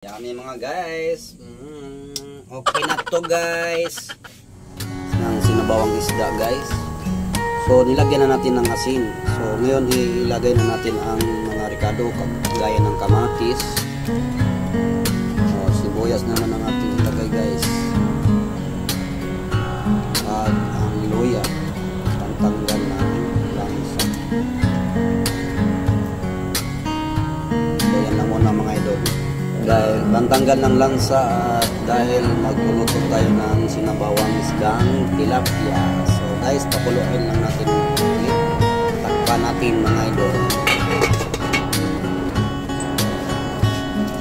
Yummy mga guys. Okay na to guys. Ng sinabawang isda guys. So nilagyan na natin ng asin. So ngayon ilagay na natin ang mga ricado gaya ng kamatis. So sibuyas naman ang ating ilagay guys. At ang luya. Pantanggal na lansa. So yan lang muna mga idol. Dahil pantanggal ng lansa at dahil magluluto tayo ng sinabawang isdang tilapia. So guys, pakuluin lang natin ulit. Takpan natin mga idol.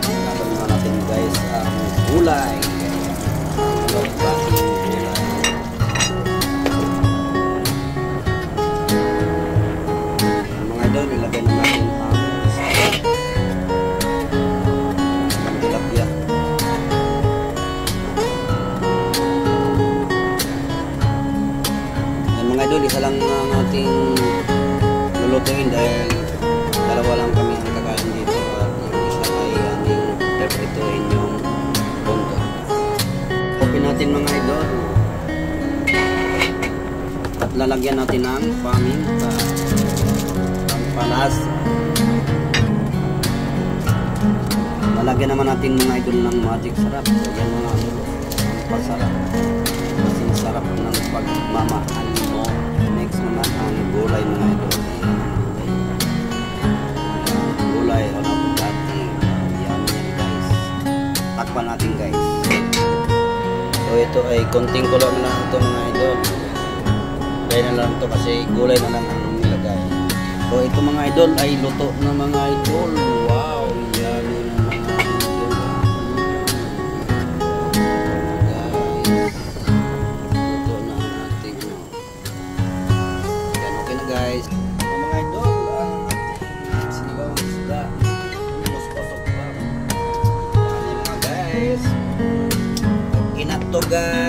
Takpan na natin guys ang gulay. Ang klaseng gulay. Mga idol, ilagay na natin ang tilapia. Yan mga idol, isa lang ang ating lulutuin dahil dalawa lang kami ang kakain dito at yung isa ay ating preprituin yung bunto. Open natin mga idol at lalagyan natin ng paminta, pampalasa. Lalagyan naman natin mga idol ng magic sarap. So yan mga idol, ang pasarap. Kasi sarap ng pagmamahal mo. Next naman ang gulay mga idol. Gulay o nabugati. Yan guys. Takpan natin guys. So ito ay konting kulo na lang ito mga idol. Gaya na lang ito kasi gulay na lang ang nilagay. So ito mga idol ay luto na mga idol. Wow! Yan guys, mga idol, ang sinabawang isda, puspos pa. Yan mga guys, okay na to guys.